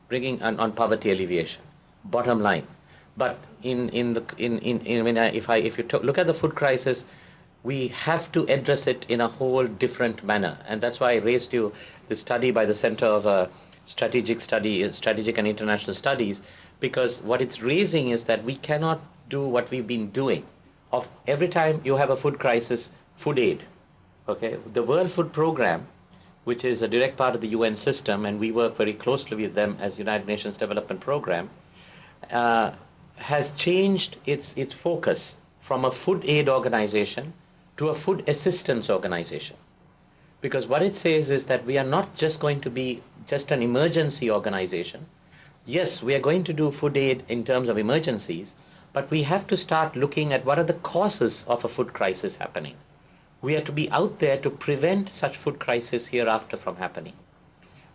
bringing on poverty alleviation, bottom line. But if you look at the food crisis, we have to address it in a whole different manner, and that's why I raised you the study by the Center of Strategic and International Studies, because what it's raising is that we cannot do what we've been doing. Of every time you have a food crisis, food aid. Okay, the World Food Program, which is a direct part of the UN system, and we work very closely with them as United Nations Development Program, has changed its focus from a food aid organization to a food assistance organization. Because what it says is that we are not just going to be just an emergency organization. Yes, we are going to do food aid in terms of emergencies, but we have to start looking at what are the causes of a food crisis happening. We have to be out there to prevent such food crisis hereafter from happening.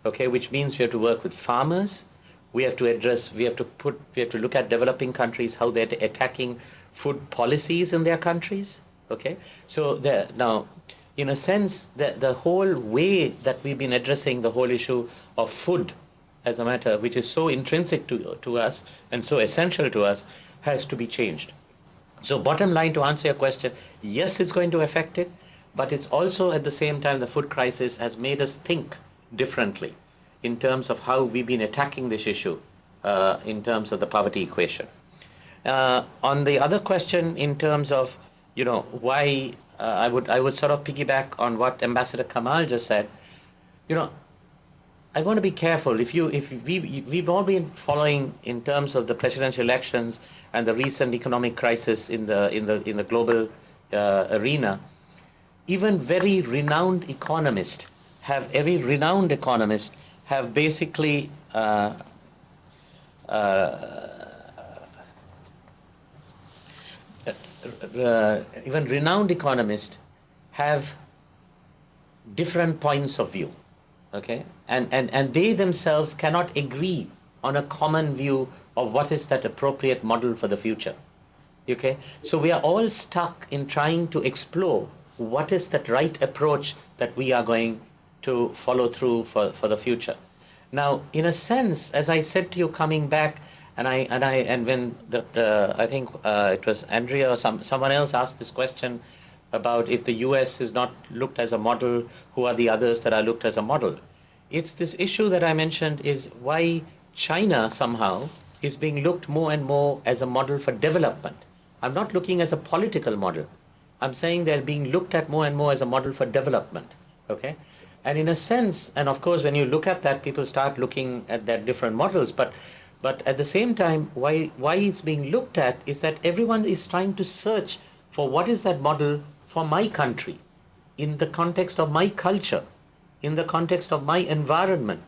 Okay, which means we have to work with farmers. We have to look at developing countries, how they're attacking food policies in their countries. Okay, so now, in a sense, the whole way that we've been addressing the whole issue of food as a matter which is so intrinsic to us and so essential to us has to be changed. So bottom line, to answer your question, yes, it's going to affect it, but it's also at the same time the food crisis has made us think differently in terms of how we've been attacking this issue in terms of the poverty equation. On the other question, in terms of why, I would sort of piggyback on what Ambassador Kamal just said. I want to be careful. We've all been following in terms of the presidential elections and the recent economic crisis in the global arena. Even very renowned economists have basically even renowned economists have different points of view. Okay, and they themselves cannot agree on a common view of what is that appropriate model for the future. Okay, so we are all stuck in trying to explore what is that right approach that we are going to follow through for the future. Now, in a sense, as I said to you coming back, and when I think it was Andrea or someone else asked this question about if the US is not looked as a model, who are the others that are looked as a model? It's this issue that I mentioned, is why China somehow is being looked more and more as a model for development. I'm not looking as a political model. I'm saying they're being looked at more and more as a model for development. Okay? And in a sense, and of course when you look at that, people start looking at their different models, but at the same time, why it's being looked at is that everyone is trying to search for what is that model for my country, in the context of my culture, in the context of my environment,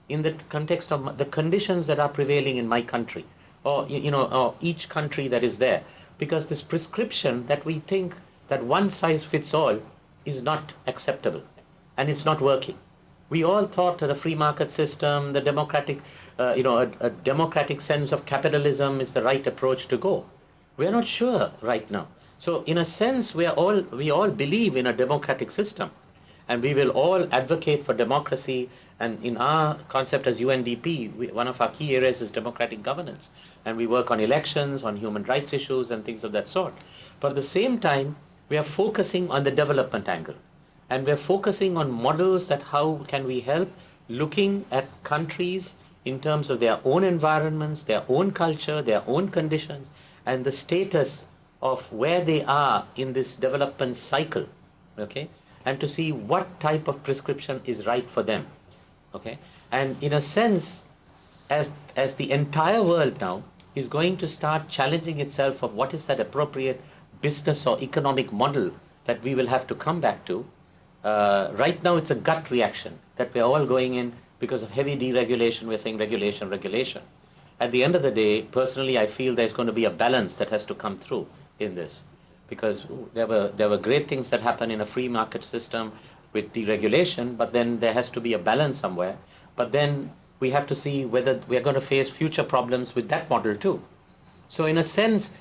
in the context of the conditions that are prevailing in my country, or or each country that is there. Because this prescription that we think that one size fits all is not acceptable, and it's not working. We all thought that a free market system, the democratic, a democratic sense of capitalism is the right approach to go. We're not sure right now. So in a sense, we all believe in a democratic system, and we will all advocate for democracy. And in our concept as UNDP, one of our key areas is democratic governance, and we work on elections, on human rights issues and things of that sort. But at the same time, we are focusing on the development angle, and we're focusing on models that how can we help, looking at countries in terms of their own environments, their own culture, their own conditions, and the status of where they are in this development cycle, okay, and to see what type of prescription is right for them, okay. And in a sense, as the entire world now is going to start challenging itself of what is that appropriate business or economic model that we will have to come back to, right now it's a gut reaction that we're all going in because of heavy deregulation. We're saying regulation, regulation. At the end of the day, personally, I feel there's going to be a balance that has to come through in this, because there were great things that happen in a free market system with deregulation, but then there has to be a balance somewhere. But then we have to see whether we're going to face future problems with that model too. So in a sense,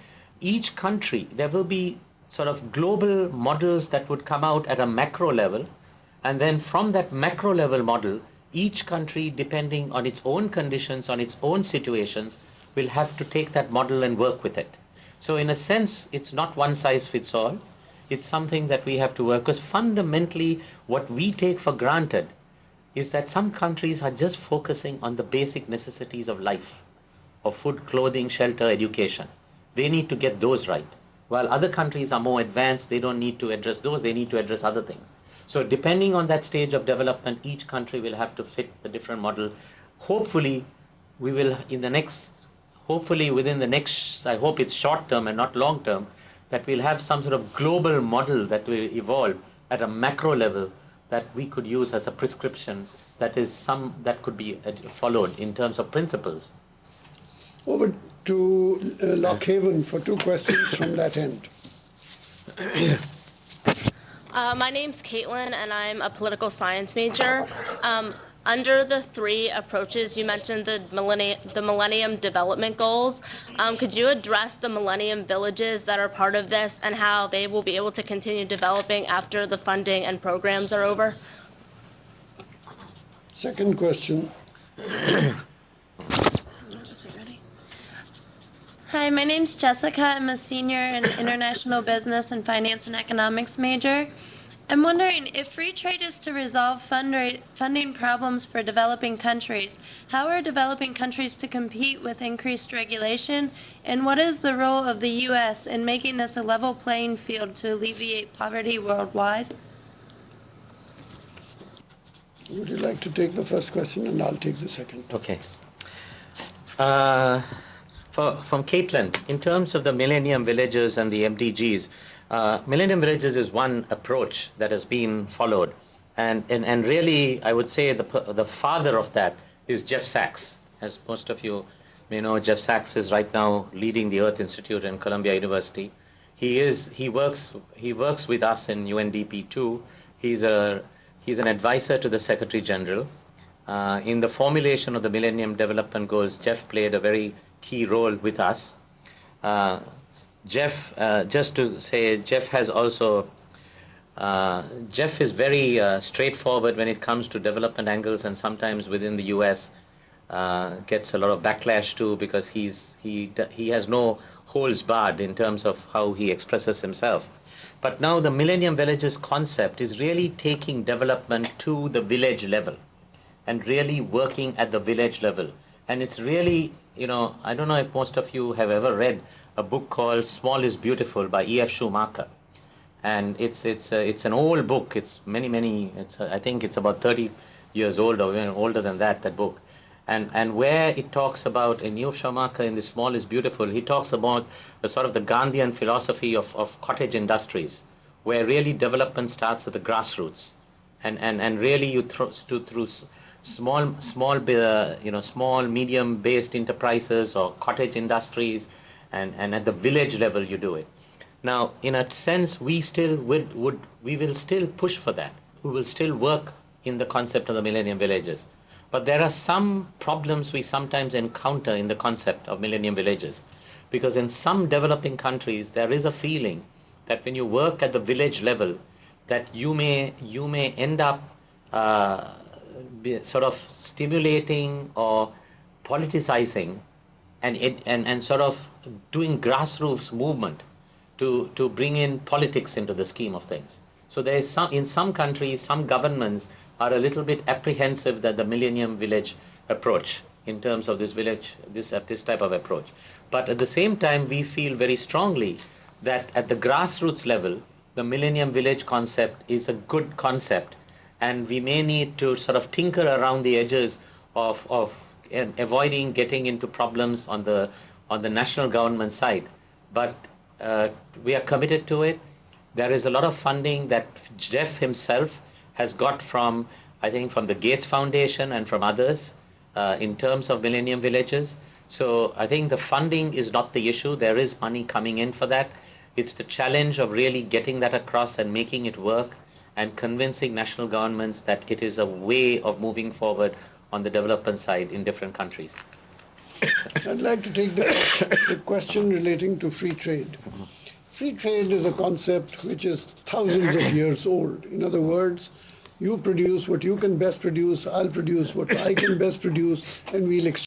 each country, there will be sort of global models that would come out at a macro level, and then from that macro level model, each country, depending on its own conditions, on its own situations, will have to take that model and work with it. So in a sense, it's not one size fits all. It's something that we have to work, because fundamentally what we take for granted is that some countries are just focusing on the basic necessities of life, of food, clothing, shelter, education. They need to get those right. While other countries are more advanced, they don't need to address those, they need to address other things. So depending on that stage of development, each country will have to fit the different model. Hopefully, we will hopefully within the next, I hope it's short term and not long term, that we'll have some sort of global model that will evolve at a macro level that we could use as a prescription, that could be followed in terms of principles. Over to Lockhaven for two questions from that end. My name's Caitlin, and I'm a political science major. Under the three approaches, you mentioned the Millennium Development Goals. Could you address the Millennium Villages that are part of this and how they will be able to continue developing after the funding and programs are over? Second question. Hi, my name's Jessica. I'm a senior in international business and finance and economics major. I'm wondering, if free trade is to resolve funding problems for developing countries, how are developing countries to compete with increased regulation, and what is the role of the U.S. in making this a level playing field to alleviate poverty worldwide? Would you like to take the first question, and I'll take the second? Okay. From Caitlin, in terms of the Millennium Villages and the MDGs, Millennium Villages is one approach that has been followed. And really, I would say the father of that is Jeff Sachs. As most of you may know, Jeff Sachs is right now leading the Earth Institute in Columbia University. He works with us in UNDP too. He's an advisor to the Secretary General. In the formulation of the Millennium Development Goals, Jeff played a very key role with us. Jeff, just to say, Jeff is very straightforward when it comes to development angles, and sometimes within the US gets a lot of backlash too, because he has no holds barred in terms of how he expresses himself. But now the Millennium Villages concept is really taking development to the village level and really working at the village level. And it's really, I don't know if most of you have ever read a book called Small is Beautiful by E.F. Schumacher. And it's an old book. It's I think it's about 30 years old, or even older than that book. And where it talks about, in E.F. Schumacher, in the Small is Beautiful, he talks about the sort of the Gandhian philosophy of cottage industries, where really development starts at the grassroots. And really you through small, medium-based enterprises or cottage industries, and at the village level you do it. Now, in a sense, we will still push for that. We will still work in the concept of the Millennium Villages. But there are some problems we sometimes encounter in the concept of Millennium Villages, because in some developing countries there is a feeling that when you work at the village level, that you may end up sort of stimulating or politicizing and sort of doing grassroots movement to bring in politics into the scheme of things. So there is in some countries, some governments are a little bit apprehensive that the Millennium Village approach, in terms of this type of approach. But at the same time, we feel very strongly that at the grassroots level, the Millennium Village concept is a good concept, and we may need to sort of tinker around the edges of avoiding getting into problems on the national government side. But we are committed to it. There is a lot of funding that Jeff himself has got from, I think, from the Gates Foundation and from others in terms of Millennium Villages. So I think the funding is not the issue. There is money coming in for that. It's the challenge of really getting that across and making it work and convincing national governments that it is a way of moving forward on the development side in different countries. I'd like to take the question relating to free trade. Free trade is a concept which is thousands of years old. In other words, You produce what you can best produce, I'll produce what I can best produce, and we'll exchange.